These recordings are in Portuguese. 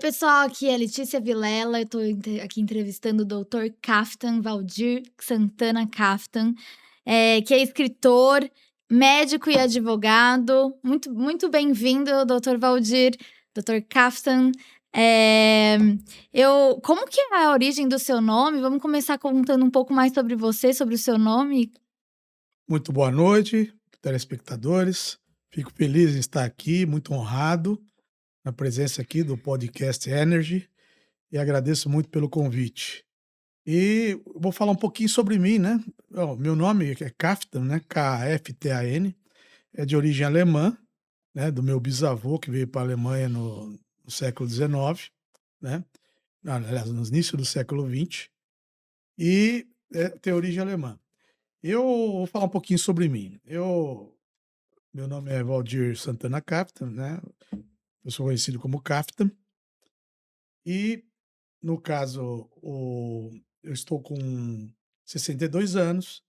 pessoal, aqui é Letícia Vilela, eu tô aqui entrevistando o doutor Kaftan, Valdir Santana Kaftan, que é escritor, médico e advogado. Muito bem-vindo, doutor Valdir, doutor Kaftan. Eh, como que é a origem do seu nome? Vamos começar contando um pouco mais sobre você, sobre o seu nome? Muito boa noite, telespectadores. Fico feliz em estar aqui, muito honrado na presença aqui do podcast Energy e agradeço muito pelo convite. E vou falar um pouquinho sobre mim, né? Meu nome é Kaftan, né? Kaftan, é de origem alemã, né? Do meu bisavô que veio para a Alemanha no século XIX, né? Aliás, no início do século XX e tem origem alemã. Eu vou falar um pouquinho sobre mim. Meu nome é Valdir Santana Kaftan, né? Eu sou conhecido como Kaftan. E, no caso, eu estou com 62 anos,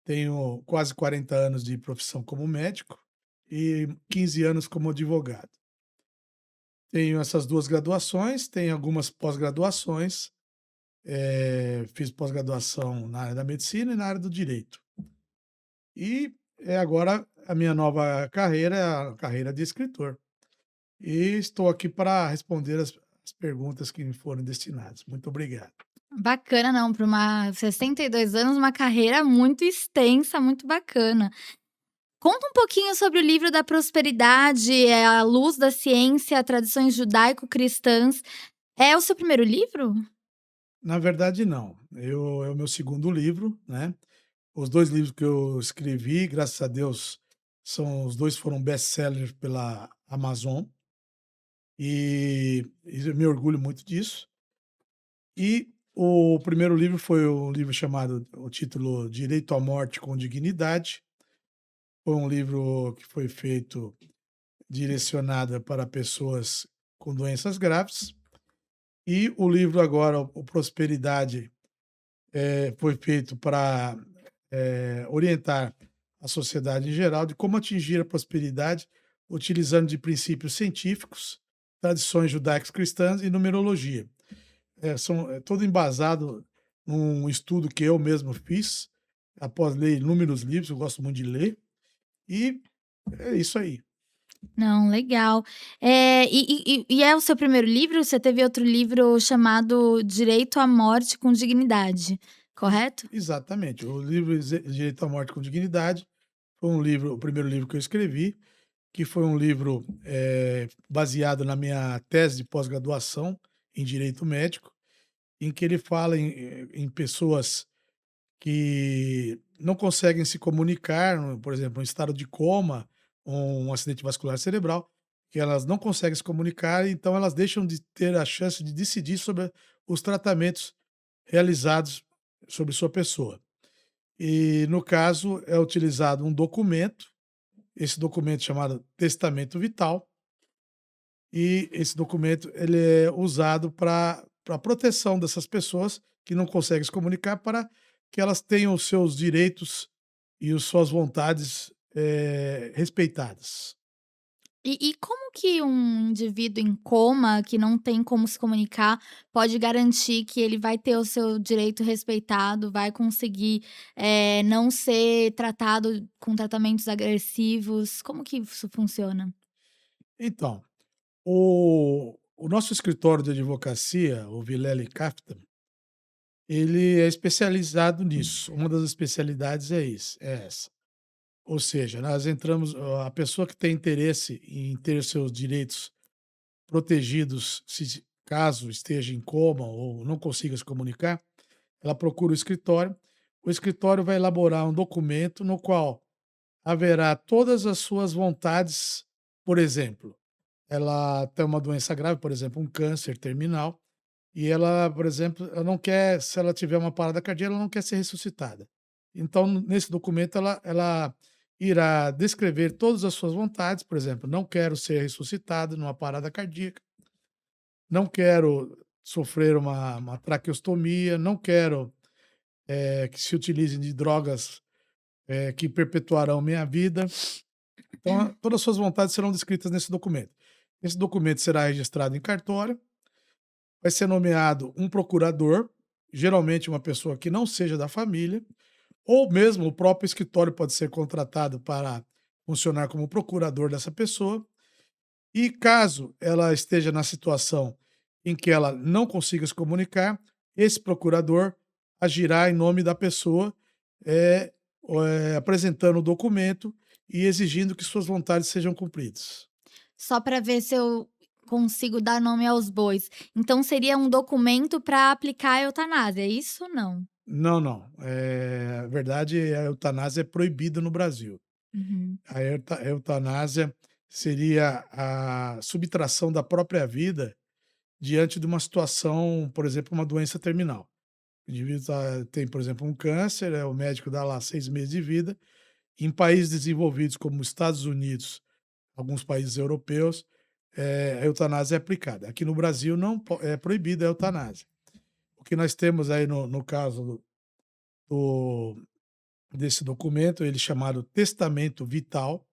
tenho quase 40 anos de profissão como médico e 15 anos como advogado. Tenho essas duas graduações, tenho algumas pós-graduações, fiz pós-graduação na área da medicina e na área do direito. E agora a minha nova carreira é a carreira de escritor. E estou aqui para responder as perguntas que me foram destinadas. Muito obrigado. Bacana, não, para uma 62 anos, uma carreira muito extensa, muito bacana. Conta um pouquinho sobre o livro da prosperidade, A Luz da Ciência, Tradições Judaico-Cristãs. É o seu primeiro livro? Na verdade, não. É o meu segundo livro, né? Os 2 livros que eu escrevi, graças a Deus, os 2 foram best-sellers pela Amazon, e eu me orgulho muito disso. E o primeiro livro foi um livro chamado o título Direito à Morte com Dignidade. Foi um livro que foi feito direcionado para pessoas com doenças graves. E o livro agora, o Prosperidade, foi feito para orientar a sociedade em geral de como atingir a prosperidade utilizando de princípios científicos, tradições judaicas cristãs e numerologia. É todo embasado num estudo que eu mesmo fiz, após ler inúmeros livros, eu gosto muito de ler, e é isso aí. Não, legal. E é o seu primeiro livro? Você teve outro livro chamado Direito à Morte com Dignidade, correto? Exatamente. O livro Direito à Morte com Dignidade foi o primeiro livro que eu escrevi, que foi um livro baseado na minha tese de pós-graduação em Direito Médico, em que ele fala em pessoas que não conseguem se comunicar, por exemplo, um estado de coma, um acidente vascular cerebral, que elas não conseguem se comunicar, então elas deixam de ter a chance de decidir sobre os tratamentos realizados sobre sua pessoa. E, no caso, é utilizado um documento, esse documento chamado testamento vital, e esse documento ele é usado para proteção dessas pessoas que não conseguem se comunicar, para que elas tenham os seus direitos e as suas vontades, respeitadas. E como que um indivíduo em coma, que não tem como se comunicar, pode garantir que ele vai ter o seu direito respeitado, vai conseguir, não ser tratado com tratamentos agressivos? Como que isso funciona? Então, o nosso escritório de advocacia, o Vilela e Kaftan, ele é especializado nisso. Uma das especialidades é essa. Ou seja, nós entramos a pessoa que tem interesse em ter seus direitos protegidos, se caso esteja em coma ou não consiga se comunicar, ela procura o escritório. O escritório vai elaborar um documento no qual haverá todas as suas vontades. Por exemplo, ela tem uma doença grave, por exemplo, um câncer terminal, e ela, por exemplo, ela não quer, se ela tiver uma parada cardíaca, ela não quer ser ressuscitada. Então, nesse documento, ela irá descrever todas as suas vontades, por exemplo, não quero ser ressuscitado numa parada cardíaca, não quero sofrer uma traqueostomia, não quero que se utilizem de drogas que perpetuarão minha vida. Então, todas as suas vontades serão descritas nesse documento. Esse documento será registrado em cartório vai ser nomeado um procurador, geralmente uma pessoa que não seja da família, ou mesmo o próprio escritório pode ser contratado para funcionar como procurador dessa pessoa. E caso ela esteja na situação em que ela não consiga se comunicar, esse procurador agirá em nome da pessoa, eh, apresentando o documento e exigindo que suas vontades sejam cumpridas. Só para ver se eu consigo dar nome aos bois. Então seria um documento para aplicar a eutanásia, é isso? Não? Não, não. A verdade, a eutanásia é proibida no Brasil. Uhum. A eutanásia seria a subtração da própria vida diante de uma situação, por exemplo, uma doença terminal. O indivíduo tem, por exemplo, um câncer, o médico dá lá 6 meses de vida. Em países desenvolvidos como os Estados Unidos, alguns países europeus, a eutanásia é aplicada. Aqui no Brasil não é proibida a eutanásia. O que nós temos aí no caso do desse documento, ele chamado testamento vital.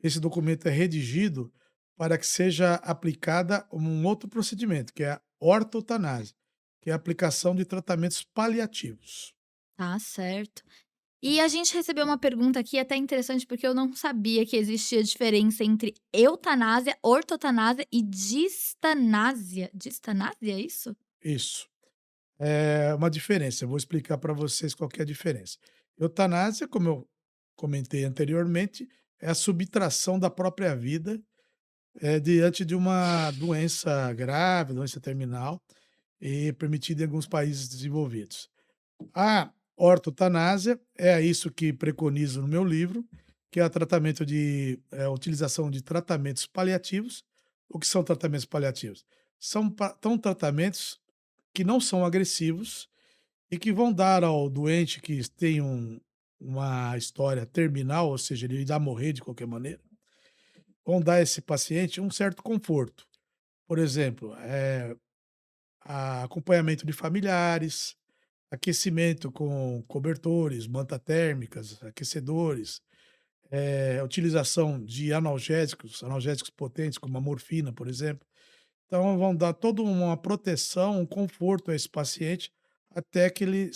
Esse documento é redigido para que seja aplicada um outro procedimento, que é a ortotanásia, que é a aplicação de tratamentos paliativos. Tá certo. E a gente recebeu uma pergunta aqui até interessante, porque eu não sabia que existia diferença entre eutanásia, ortotanásia e distanásia. Distanásia, é isso? Isso. É uma diferença, eu vou explicar para vocês qual que é a diferença. Eutanásia, como eu comentei anteriormente, é a subtração da própria vida, diante de uma doença grave, doença terminal, e permitida em alguns países desenvolvidos. A ortotanásia é isso que preconizo no meu livro, que é o tratamento a utilização de tratamentos paliativos. O que são tratamentos paliativos? São tratamentos que não são agressivos e que vão dar ao doente que tem uma história terminal, ou seja, ele irá morrer de qualquer maneira, vão dar a esse paciente um certo conforto. Por exemplo, acompanhamento de familiares, aquecimento com cobertores, manta térmicas, aquecedores, utilização de analgésicos potentes, como a morfina, por exemplo. Então, vão dar toda uma proteção, um conforto a esse paciente até que ele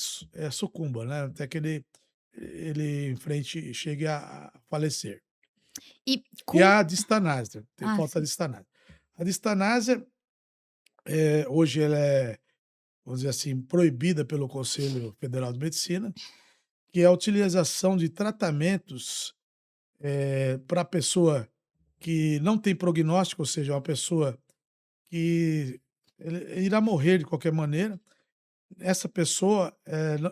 sucumba, né? Até que ele enfrente, chegue a falecer. E E cul a distanásia, ah, falta a sim. distanásia. A distanásia, hoje ela vamos dizer assim, proibida pelo Conselho Federal de Medicina, que é a utilização de tratamentos, para a pessoa que não tem prognóstico, ou seja, uma pessoa que ele irá morrer de qualquer maneira. Essa pessoa,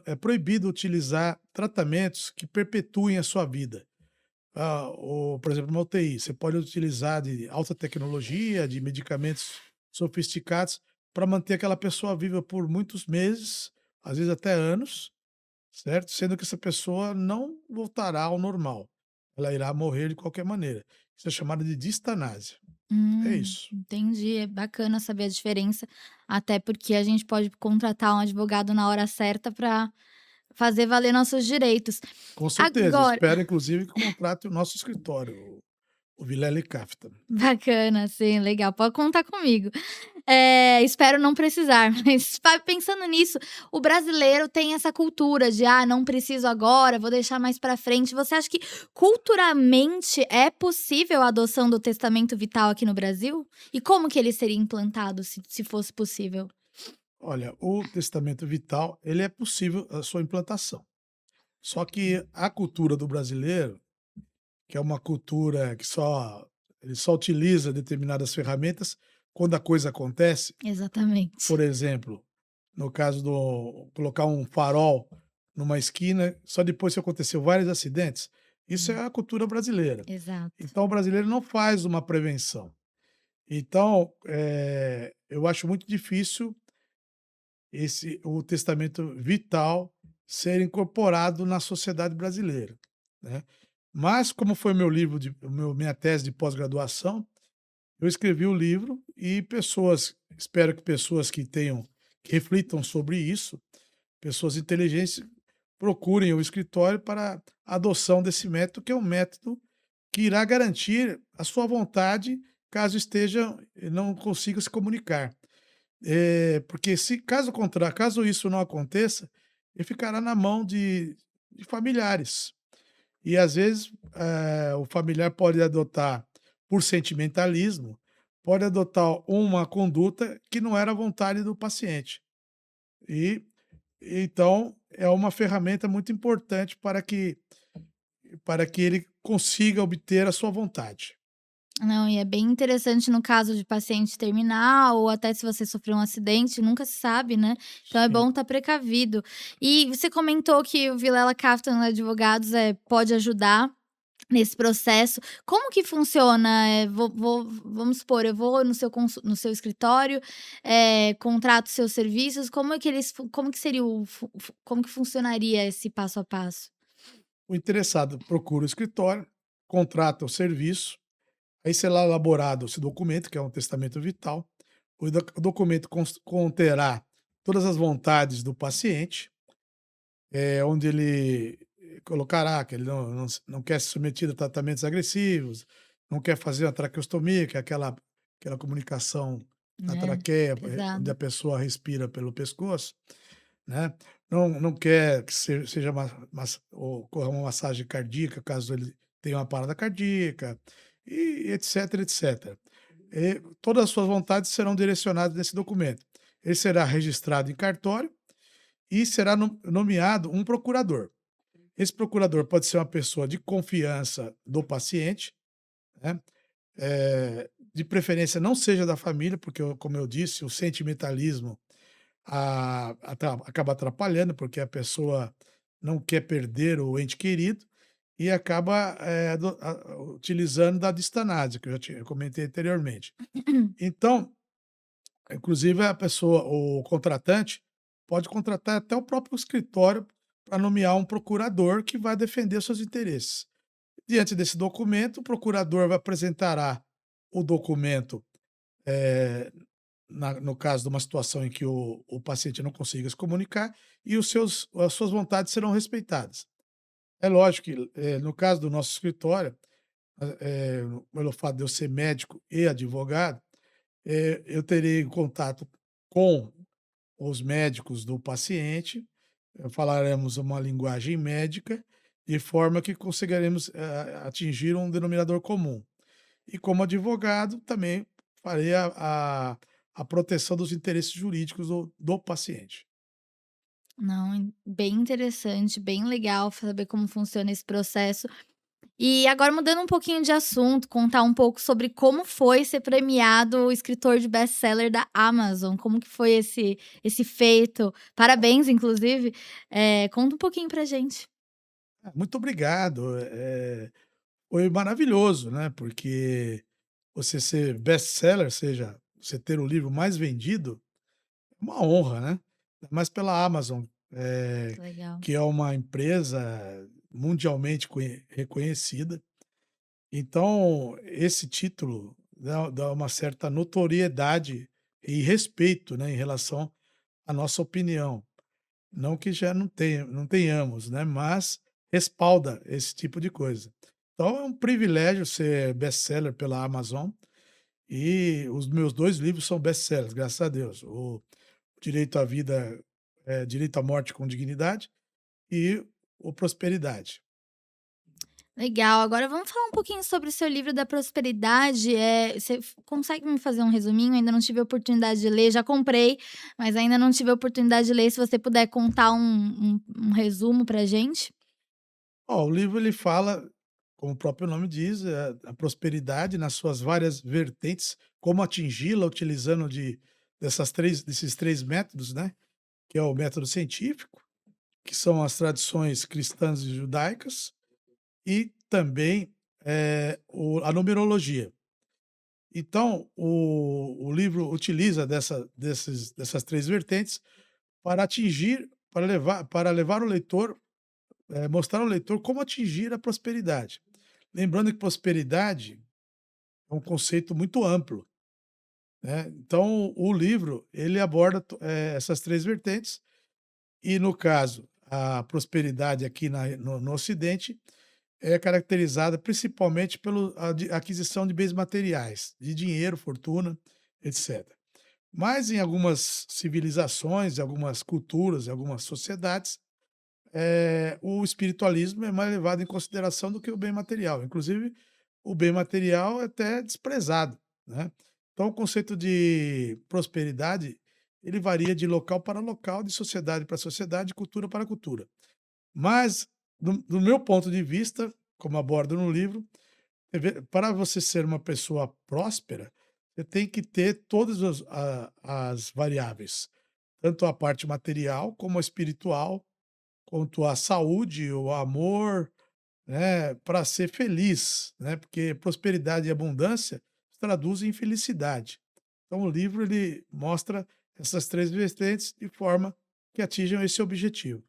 é proibido utilizar tratamentos que perpetuem a sua vida. Por exemplo, uma UTI, você pode utilizar de alta tecnologia, de medicamentos sofisticados para manter aquela pessoa viva por muitos meses, às vezes até anos, certo? Sendo que essa pessoa não voltará ao normal. Ela irá morrer de qualquer maneira. Isso é chamado de distanásia. É isso. Entendi, é bacana saber a diferença, até porque a gente pode contratar um advogado na hora certa para fazer valer nossos direitos. Com certeza. Agora Espero, inclusive, que contrate o nosso escritório, o Vilela e Kaftan. bacana, sim, legal, pode contar comigo. Espero não precisar, mas pensando nisso, o brasileiro tem essa cultura de: "Ah, não preciso agora, vou deixar mais pra frente". Você acha que culturalmente é possível a adoção do testamento vital aqui no Brasil? E como que ele seria implantado se fosse possível? Olha, o testamento vital, ele é possível a sua implantação. Só que a cultura do brasileiro, que é uma cultura que ele só utiliza determinadas ferramentas quando a coisa acontece. Exatamente. Por exemplo, no caso do colocar um farol numa esquina, só depois que aconteceu vários acidentes. Isso é Hum, a cultura brasileira. exato. Então o brasileiro não faz uma prevenção. Então, eu acho muito difícil o testamento vital ser incorporado na sociedade brasileira, né. Mas como foi minha tese de pós-graduação, eu escrevi o livro e espero que pessoas que reflitam sobre isso, pessoas inteligentes, procurem o escritório para a adoção desse método, que é um método que irá garantir a sua vontade caso não consiga se comunicar. Porque se caso contrário, caso isso não aconteça, ele ficará na mão de familiares. E às vezes, o familiar pode adotar, por sentimentalismo, pode adotar uma conduta que não era a vontade do paciente. E então é uma ferramenta muito importante para que ele consiga obter a sua vontade. Não, e é bem interessante no caso de paciente terminal ou até se você sofreu um acidente, nunca se sabe, né. Então é Sim. bom estar precavido. E você comentou que o Vilela Kaftan Advogados, pode ajudar nesse processo. Como que funciona? Vamos supor, eu vou no seu escritório, contrato seus serviços, como que seria como que funcionaria esse passo a passo? O interessado procura o escritório, contrata o serviço, aí será elaborado esse documento, que é um testamento vital. O documento conterá todas as vontades do paciente, onde ele colocará que ele não quer ser submetido a tratamentos agressivos, não quer fazer uma traqueostomia, que é aquela comunicação na É, traqueia, onde a pesado. pessoa respira pelo pescoço, né. Não quer que seja ocorra uma massagem cardíaca, caso ele tenha uma parada cardíaca, e etc, etc. Todas as suas vontades serão direcionadas nesse documento. Ele será registrado em cartório e será nomeado um procurador. Esse procurador pode ser uma pessoa de confiança do paciente, né, de preferência não seja da família, porque como eu disse, o sentimentalismo acaba atrapalhando, porque a pessoa não quer perder o ente querido e acaba, utilizando da distanásia, que eu comentei anteriormente. Então, inclusive o contratante pode contratar até o próprio escritório para nomear um procurador que vai defender seus interesses. Diante desse documento, o procurador vai apresentará o documento, eh, no caso de uma situação em que o paciente não consiga se comunicar, e as suas vontades serão respeitadas. É lógico que, no caso do nosso escritório, pelo fato de eu ser médico e advogado, eu terei contato com os médicos do paciente, falaremos uma linguagem médica, de forma que conseguiremos, atingir um denominador comum. E como advogado, também farei a proteção dos interesses jurídicos do paciente. Não, bem interessante, bem legal saber como funciona esse processo. E agora mudando um pouquinho de assunto, contar um pouco sobre como foi ser premiado escritor de best-seller da Amazon, como que foi esse feito. Parabéns, inclusive. Conta um pouquinho pra gente. Muito obrigado, foi maravilhoso, né, porque você ser best-seller, seja, você ter o livro mais vendido, é uma honra, né, mas pela Amazon, Que legal. que é uma empresa mundialmente reconhecida. Então, esse título dá uma certa notoriedade e respeito, né, em relação à nossa opinião. Não que já não tenhamos, né, mas respalda esse tipo de coisa. Então é um privilégio ser best-seller pela Amazon, e os meus 2 livros são best-sellers, graças a Deus. O Direito à Vida, Direito à Morte com Dignidade, e o Prosperidade. Legal. Agora vamos falar um pouquinho sobre o seu livro da prosperidade. Você consegue me fazer um resuminho? Ainda não tive a oportunidade de ler, já comprei, mas ainda não tive a oportunidade de ler. Se você puder contar um resumo pra gente. Ó, o livro ele fala, como o próprio nome diz, a prosperidade nas suas várias vertentes, como atingi-la utilizando desses 3 métodos, né, que é o método científico, que são as tradições cristãs e judaicas, e também, a numerologia. Então, o livro utiliza dessas 3 vertentes para levar o leitor, mostrar ao leitor como atingir a prosperidade. Lembrando que prosperidade é um conceito muito amplo, né, então o livro ele aborda essas 3 vertentes, e no caso, a prosperidade aqui no ocidente é caracterizada principalmente pela aquisição de bens materiais, de dinheiro, fortuna, etc. Mas em algumas civilizações, em algumas culturas, em algumas sociedades, o espiritualismo é mais levado em consideração do que o bem material. Inclusive, o bem material é até desprezado, né. Então o conceito de prosperidade, ele varia de local para local, de sociedade para sociedade, de cultura para cultura. Mas, do meu ponto de vista, como abordo no livro, para você ser uma pessoa próspera, você tem que ter todas as variáveis, tanto a parte material, como a espiritual, quanto a saúde, o amor, né, para ser feliz, né, porque prosperidade e abundância se traduzem em felicidade. Então o livro ele mostra essas 3 vertentes de forma que atinjam esse objetivo.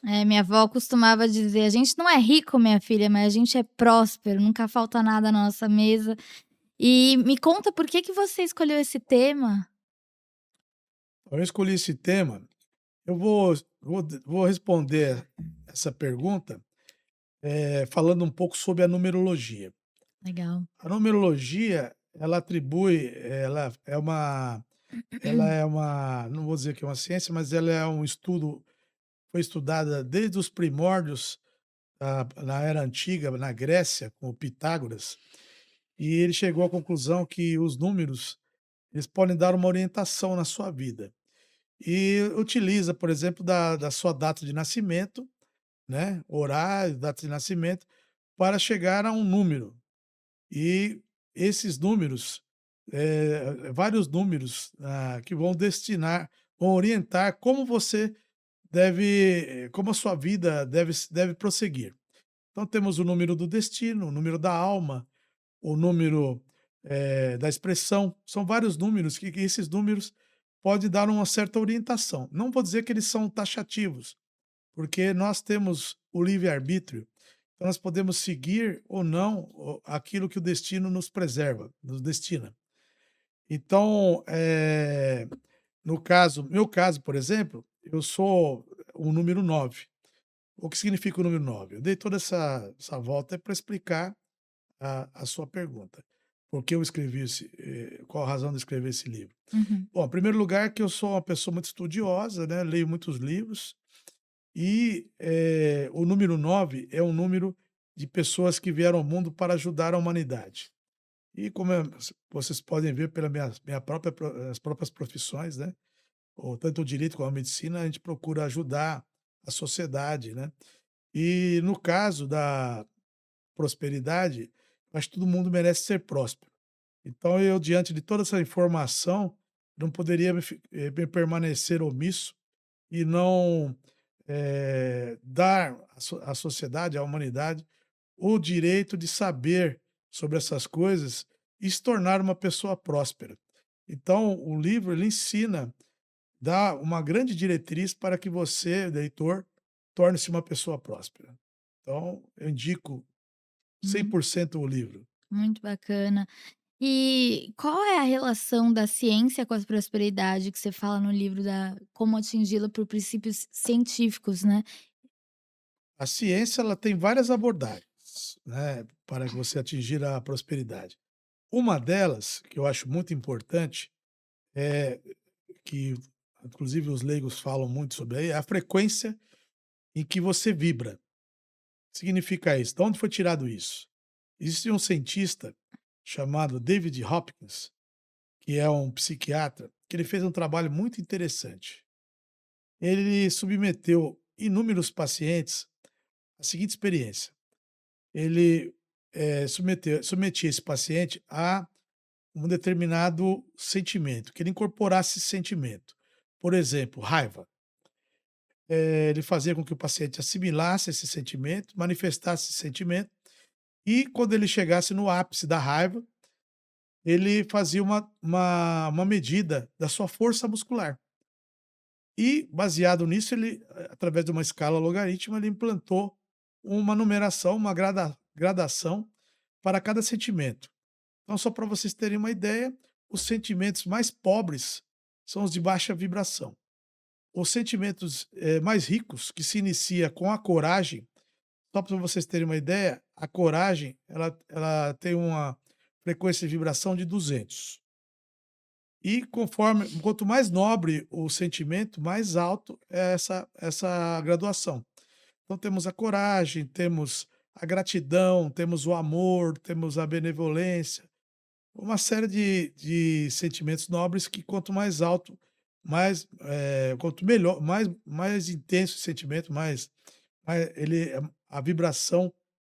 É, minha avó costumava dizer: "A gente não é rico, minha filha, mas a gente é próspero, nunca falta nada na nossa mesa". E me conta por que que você escolheu esse tema? Então eu escolhi esse tema, eu vou responder essa pergunta, falando um pouco sobre a numerologia. Legal. A numerologia, ela atribui ela é uma não vou dizer que é uma ciência, mas ela é um estudo foi estudada desde os primórdios na era antiga, na Grécia, com o Pitágoras, e ele chegou à conclusão que os números, eles podem dar uma orientação na sua vida. E utiliza, por exemplo, da sua data de nascimento, né, horário, data de nascimento, para chegar a um número. E esses números, vários números, que vão orientar como você como a sua vida deve prosseguir. Então temos o número do destino, o número da alma, o número, da expressão, são vários números que esses números pode dar uma certa orientação. Não vou dizer que eles são taxativos, porque nós temos o livre-arbítrio, então nós podemos seguir ou não aquilo que o destino nos preserva, nos destina. Então, no caso, meu caso, por exemplo, eu sou o número 9. O que significa o número 9? Eu dei toda essa volta para explicar a sua pergunta. Por que eu escrevi qual a razão de escrever esse livro? Uhum. Bom, em primeiro lugar, que eu sou uma pessoa muito estudiosa, né? Leio muitos livros, e o número 9 é um número de pessoas que vieram ao mundo para ajudar a humanidade. E como vocês podem ver pela as próprias profissões, né? Ou tanto o direito como a medicina, a gente procura ajudar a sociedade, né? E no caso da prosperidade, acho que todo mundo merece ser próspero. Então eu, diante de toda essa informação, não poderia me permanecer omisso e não, dar à sociedade, à humanidade, o direito de saber sobre essas coisas e se tornar uma pessoa próspera. Então o livro ele ensina, dá uma grande diretriz para que você, leitor, torne-se uma pessoa próspera. Então eu indico Hum, 100% o livro. muito bacana. E qual é a relação da ciência com a prosperidade que você fala no livro da Como Atingi-la por Princípios Científicos, né? A ciência ela tem várias abordagens, né, para que você atingir a prosperidade. Uma delas, que eu acho muito importante, é que inclusive os leigos falam muito sobre aí, é a frequência em que você vibra. Significa isso. De onde foi tirado isso? Existe um cientista chamado David Hopkins, que é um psiquiatra, que ele fez um trabalho muito interessante. Ele submeteu inúmeros pacientes à seguinte experiência. Ele, submetia esse paciente a um determinado sentimento, que ele incorporasse esse sentimento. Por exemplo, raiva. Ele fazia com que o paciente assimilasse esse sentimento, manifestasse esse sentimento, e quando ele chegasse no ápice da raiva, ele fazia uma medida da sua força muscular. E, baseado nisso, ele, através de uma escala logarítmica, ele implantou uma numeração, uma gradação para cada sentimento. Então, só para vocês terem uma ideia, os sentimentos mais pobres são os de baixa vibração. Os sentimentos, mais ricos, que se inicia com a coragem, só para vocês terem uma ideia, a coragem ela tem uma frequência de vibração de 200. E conforme quanto mais nobre o sentimento, mais alto é essa graduação. Então temos a coragem, temos a gratidão, temos o amor, temos a benevolência, uma série de sentimentos nobres que quanto mais alto, mais, quanto melhor, mais intenso o sentimento, mais ele a vibração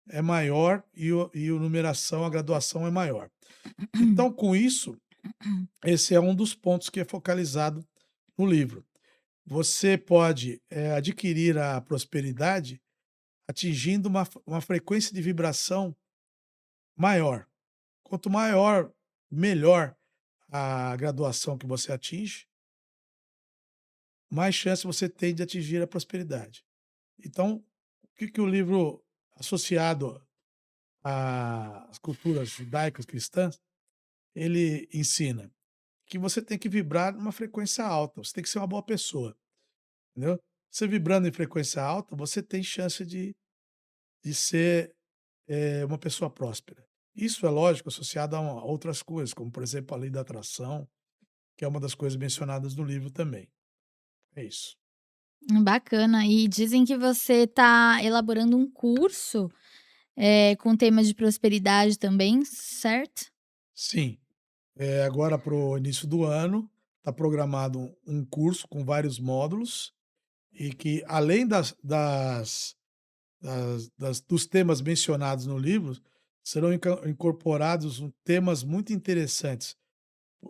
é maior e o numeração, a graduação é maior. Então com isso, esse é um dos pontos que é focalizado no livro. Você pode, adquirir a prosperidade atingindo uma frequência de vibração maior. Quanto maior, melhor a graduação que você atinge, mais chance você tem de atingir a prosperidade. Então, o que que o livro associado às culturas judaicas cristãs, ele ensina? Que você tem que vibrar numa frequência alta, você tem que ser uma boa pessoa, entendeu? Você vibrando em frequência alta, você tem chance de ser, uma pessoa próspera. Isso é lógico associado a outras coisas, como por exemplo a lei da atração, que é uma das coisas mencionadas no livro também. É isso. Bacana. E dizem que você está elaborando um curso, com temas de prosperidade também, certo? Sim, agora para o início do ano, está programado um curso com vários módulos, e que além dos temas mencionados no livro, serão incorporados temas muito interessantes,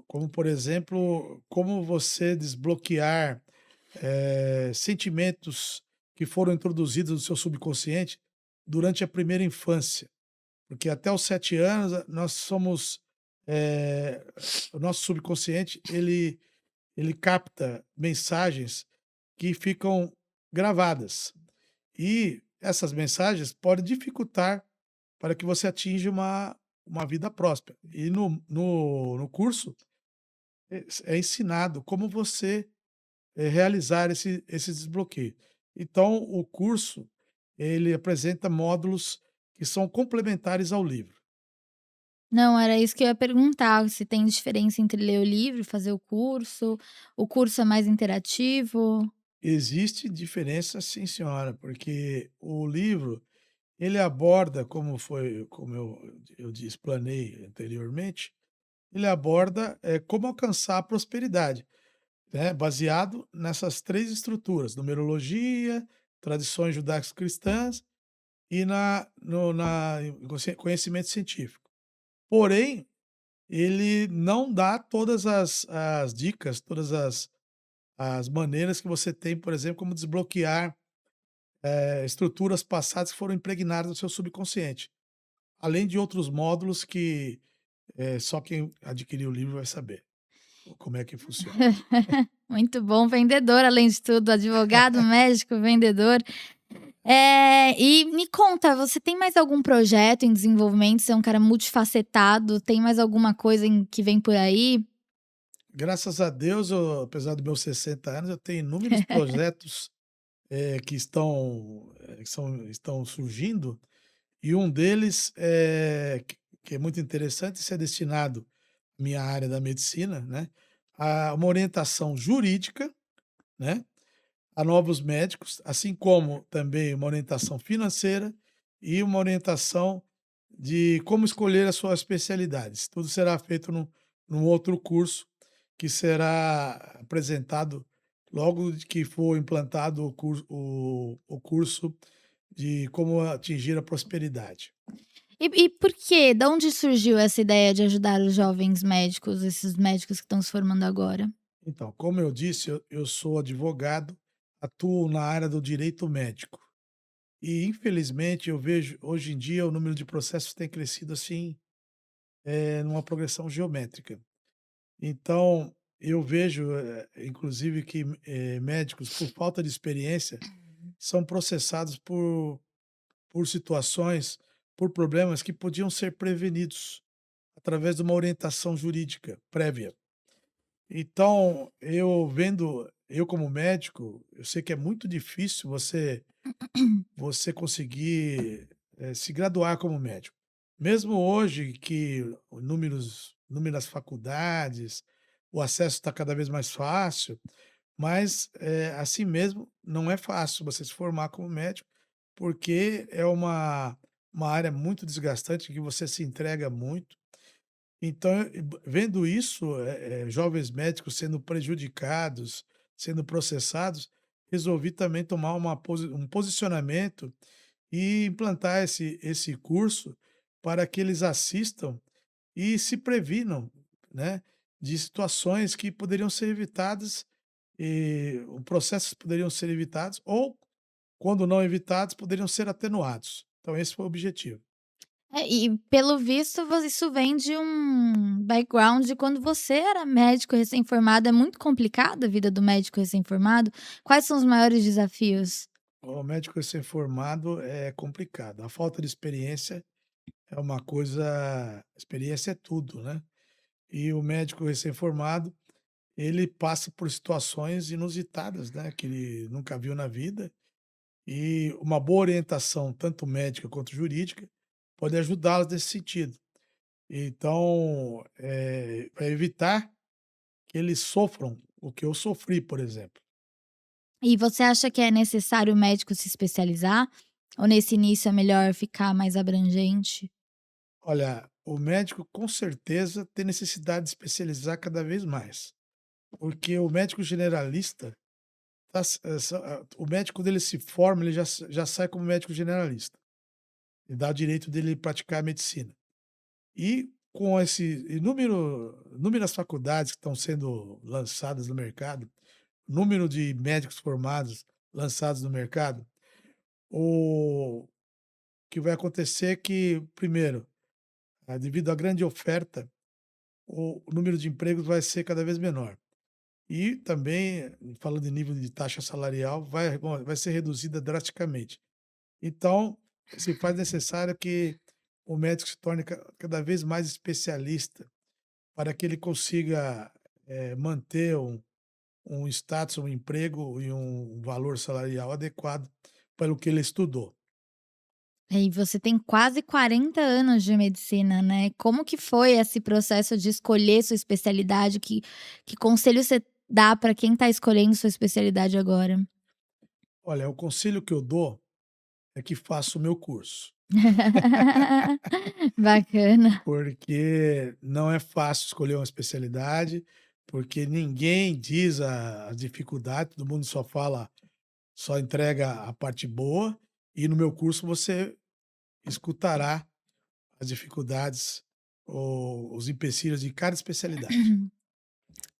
como por exemplo, como você desbloquear, sentimentos que foram introduzidos no seu subconsciente durante a primeira infância. Porque até os 7 anos, nós somos, eh, o nosso subconsciente, ele capta mensagens que ficam gravadas. E essas mensagens podem dificultar para que você atinja uma vida próspera. E no curso, é ensinado como você, realizar esse desbloqueio. Então o curso, ele apresenta módulos que são complementares ao livro. Não, era isso que eu ia perguntar, se tem diferença entre ler o livro e fazer o curso é mais interativo? Existe diferença sim senhora, porque o livro, ele aborda, como eu explanei anteriormente, ele aborda, como alcançar a prosperidade, né, baseado nessas 3 estruturas: numerologia, tradições judaicas cristãs e na no na conhecimento científico. Porém, ele não dá todas as dicas, todas as maneiras que você tem, por exemplo, como desbloquear, estruturas passadas que foram impregnadas no seu subconsciente. Além de outros módulos que, só quem adquirir o livro vai saber como é que funciona. Muito bom, vendedor além de tudo, advogado, médico, vendedor. E me conta, você tem mais algum projeto em desenvolvimento? Você é um cara multifacetado, tem mais alguma coisa que vem por aí? Graças a Deus, apesar dos meus 60 anos, eu tenho inúmeros projetos, estão surgindo, e um deles, que é muito interessante, isso é destinado à minha área da medicina, né, a uma orientação jurídica, né, a novos médicos, assim como também uma orientação financeira e uma orientação de como escolher a sua especialidade. Isso tudo será feito num outro curso que será apresentado logo de que for implantado o curso de como atingir a prosperidade. E por quê? Da onde surgiu essa ideia de ajudar os jovens médicos, esses médicos que estão se formando agora? Então, como eu disse, eu sou advogado, atuo na área do direito médico. E infelizmente eu vejo hoje em dia o número de processos tem crescido assim, numa progressão geométrica. Então, eu vejo, inclusive que, médicos, por falta de experiência, são processados por situações, por problemas que podiam ser prevenidos através de uma orientação jurídica prévia. Então, eu como médico, eu sei que é muito difícil você conseguir, se graduar como médico. Mesmo hoje que inúmeras faculdades, o acesso está cada vez mais fácil, mas, assim mesmo, não é fácil você se formar como médico, porque é uma área muito desgastante que você se entrega muito. Então, vendo isso, jovens médicos sendo prejudicados, sendo processados, resolvi também tomar um posicionamento e implantar esse curso para que eles assistam e se previnam, né, de situações que poderiam ser evitadas, processos poderiam ser evitados ou, quando não evitados, poderiam ser atenuados. Então esse foi o objetivo. É, e pelo visto isso vem de um background de quando você era médico recém-formado, é muito complicada a vida do médico recém-formado? Quais são os maiores desafios? O médico recém-formado é complicado, a falta de experiência é uma coisa, experiência é tudo, né. E o médico recém-formado, ele passa por situações inusitadas, né, que ele nunca viu na vida, e uma boa orientação, tanto médica quanto jurídica, pode ajudá-los nesse sentido. Então, para evitar que eles sofram o que eu sofri, por exemplo. E você acha que é necessário o médico se especializar? Ou nesse início é melhor ficar mais abrangente? Olha, o médico com certeza tem necessidade de especializar cada vez mais, porque o médico generalista o médico quando ele se forma, ele já sai como médico generalista, e dá o direito dele praticar a medicina. E com esse inúmeras faculdades que estão sendo lançadas no mercado, número de médicos formados lançados no mercado, o que vai acontecer é que, primeiro, devido à grande oferta, o número de empregos vai ser cada vez menor. E também, falando em nível de taxa salarial, vai ser reduzida drasticamente. Então, se faz necessário que o médico se torne cada vez mais especialista, para que ele consiga, manter um status, um emprego e um valor salarial adequado pelo que ele estudou. E você tem quase 40 anos de medicina, né. Como que foi esse processo de escolher sua especialidade? Que conselho você dá para quem está escolhendo sua especialidade agora? Olha, o conselho que eu dou é que faça o meu curso, Bacana. porque não é fácil escolher uma especialidade, porque ninguém diz as dificuldades, todo mundo só entrega a parte boa, e no meu curso você escutará as dificuldades ou os empecilhos de cada especialidade.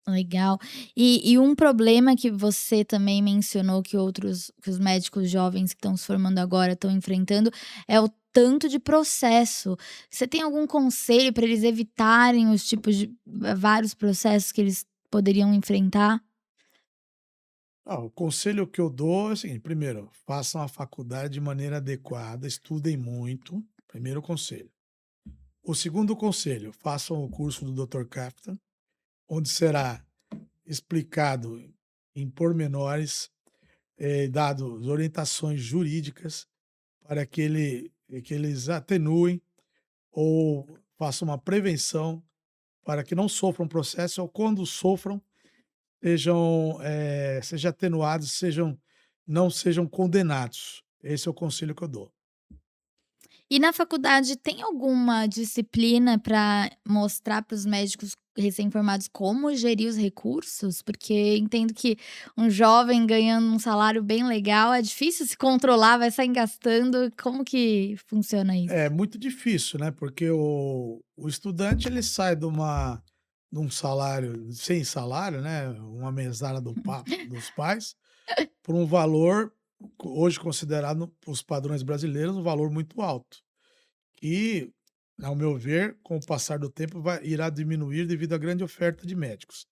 Legal. E um problema que você também mencionou que os médicos jovens que estão se formando agora estão enfrentando, é o tanto de processo. Você tem algum conselho para eles evitarem os tipos de vários processos que eles poderiam enfrentar? O conselho que eu dou é o seguinte: primeiro, façam a faculdade de maneira adequada, estudem muito, primeiro conselho. O segundo conselho, façam o curso do Dr. Kaftan, onde será explicado em pormenores, dado orientações jurídicas para que eles atenuem ou façam uma prevenção para que não sofram processo ou quando sofram sejam atenuados, não sejam condenados. Esse é o conselho que eu dou. E na faculdade tem alguma disciplina para mostrar para os médicos recém-formados como gerir os recursos? Porque entendo que um jovem ganhando um salário bem legal é difícil se controlar, vai sair gastando. Como que funciona isso? É muito difícil, né, porque o estudante ele sai de um salário sem salário, né, uma mesada dos pais, por um valor hoje considerado, para os padrões brasileiros, um valor muito alto. E, ao meu ver, com o passar do tempo irá diminuir devido à grande oferta de médicos.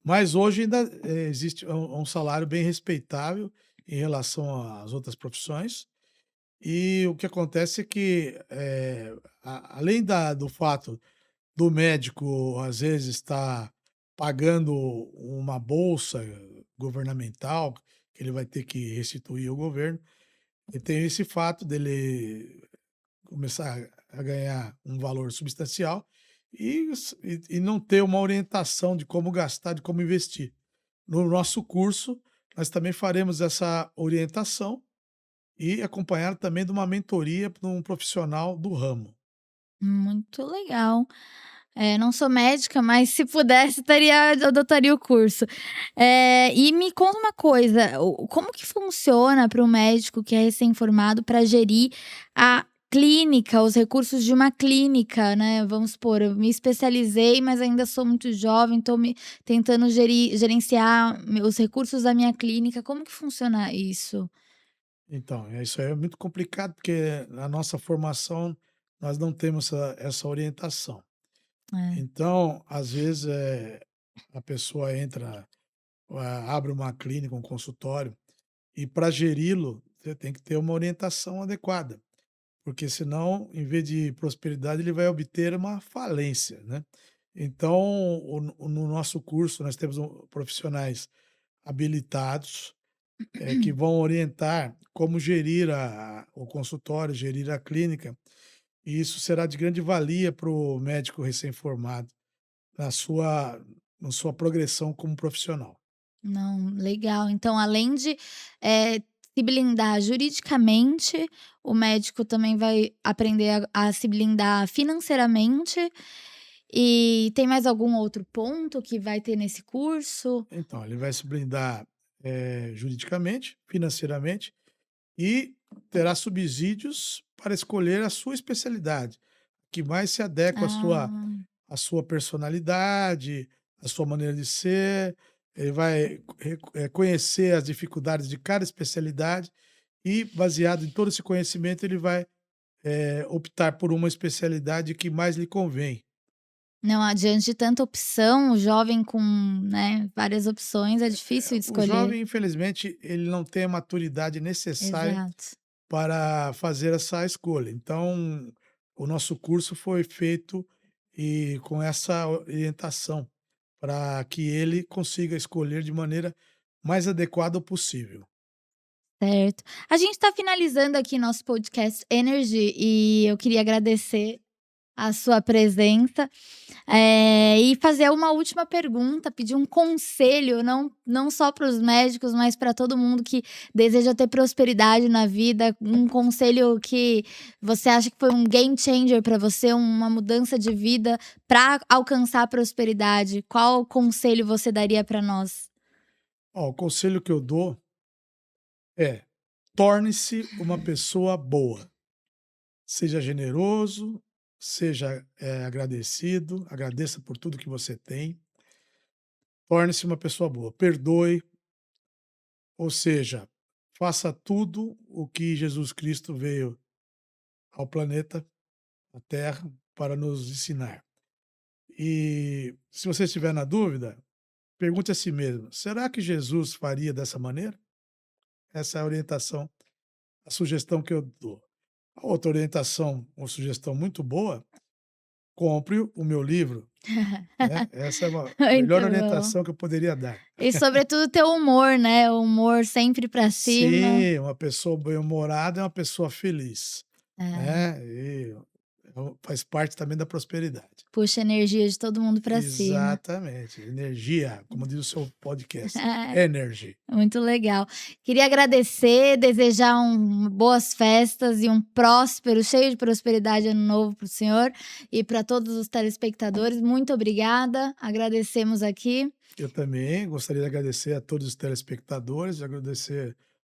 Mas hoje ainda, existe um salário bem respeitável em relação às outras profissões, e o que acontece é que, além do fato do médico, às vezes, estar pagando uma bolsa governamental, que ele vai ter que restituir ao governo, e tem esse fato dele começar a ganhar um valor substancial, e não ter uma orientação de como gastar, de como investir. No nosso curso, nós também faremos essa orientação e acompanhado também de uma mentoria para um profissional do ramo. Muito legal. Não sou médica, mas se pudesse adotaria o curso. E me conta uma coisa, como que funciona para um médico que é recém-formado para gerir a clínica, os recursos de uma clínica, né, vamos supor, eu me especializei, mas ainda sou muito jovem, estou me tentando gerenciar os recursos da minha clínica, como que funciona isso? Então, isso aí é muito complicado, porque na nossa formação nós não temos essa orientação. É. Então, às vezes, a pessoa entra, abre uma clínica, um consultório, e para geri-lo, você tem que ter uma orientação adequada, porque senão, em vez de prosperidade, ele vai obter uma falência, né. Então, no nosso curso, nós temos profissionais habilitados, que vão orientar como gerir o consultório, gerir a clínica, e isso será de grande valia para o médico recém-formado na sua progressão como profissional. Não, legal. Então, além de, se blindar juridicamente, o médico também vai aprender a se blindar financeiramente. E tem mais algum outro ponto que vai ter nesse curso? Então, ele vai se blindar, juridicamente, financeiramente e terá subsídios para escolher a sua especialidade, que mais se adequa Ah, à sua personalidade, à sua maneira de ser. Ele vai conhecer as dificuldades de cada especialidade e, baseado em todo esse conhecimento, ele vai, optar por uma especialidade que mais lhe convém. não, adiante de tanta opção, o jovem com, né, várias opções, é difícil de O escolher. jovem, infelizmente, ele não tem a maturidade necessária Exato. para fazer essa escolha. Então, o nosso curso foi feito e com essa orientação, para que ele consiga escolher de maneira mais adequada possível. Certo. A gente está finalizando aqui nosso podcast Energy e eu queria agradecer a sua presença, e fazer uma última pergunta, pedir um conselho, não só para os médicos, mas para todo mundo que deseja ter prosperidade na vida, um conselho que você acha que foi um game changer para você, uma mudança de vida para alcançar a prosperidade. Qual conselho você daria para nós? Ó, o conselho que eu dou é: torne-se uma pessoa boa. Seja generoso, seja, agradecido, agradeça por tudo que você tem. Torne-se uma pessoa boa, perdoe, ou seja, faça tudo o que Jesus Cristo veio ao planeta, à Terra, para nos ensinar. E se você estiver na dúvida, pergunte a si mesmo: será que Jesus faria dessa maneira? Essa é a orientação, a sugestão que eu dou. A outra orientação ou sugestão muito boa: compre o meu livro, né? Essa é a Muito melhor bom. orientação que eu poderia dar. E sobretudo ter humor, né, o humor sempre para cima. Se uma pessoa bem-humorada é uma pessoa feliz, É. né, e faz parte também da prosperidade. Puxa a energia de todo mundo pra cima. Exatamente, energia, como diz o seu podcast, energy. Muito legal. Queria agradecer, desejar boas festas e um próspero, cheio de prosperidade ano novo para o senhor e para todos os telespectadores. Muito obrigada, agradecemos aqui. Eu também gostaria de agradecer a todos os telespectadores, agradecer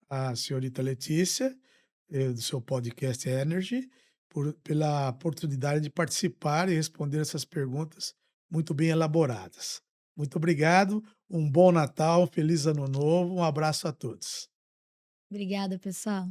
à senhorita Letícia, do seu podcast Energy, pela oportunidade de participar e responder essas perguntas muito bem elaboradas. Muito obrigado, um bom Natal, um feliz Ano Novo, um abraço a todos. Obrigada, pessoal.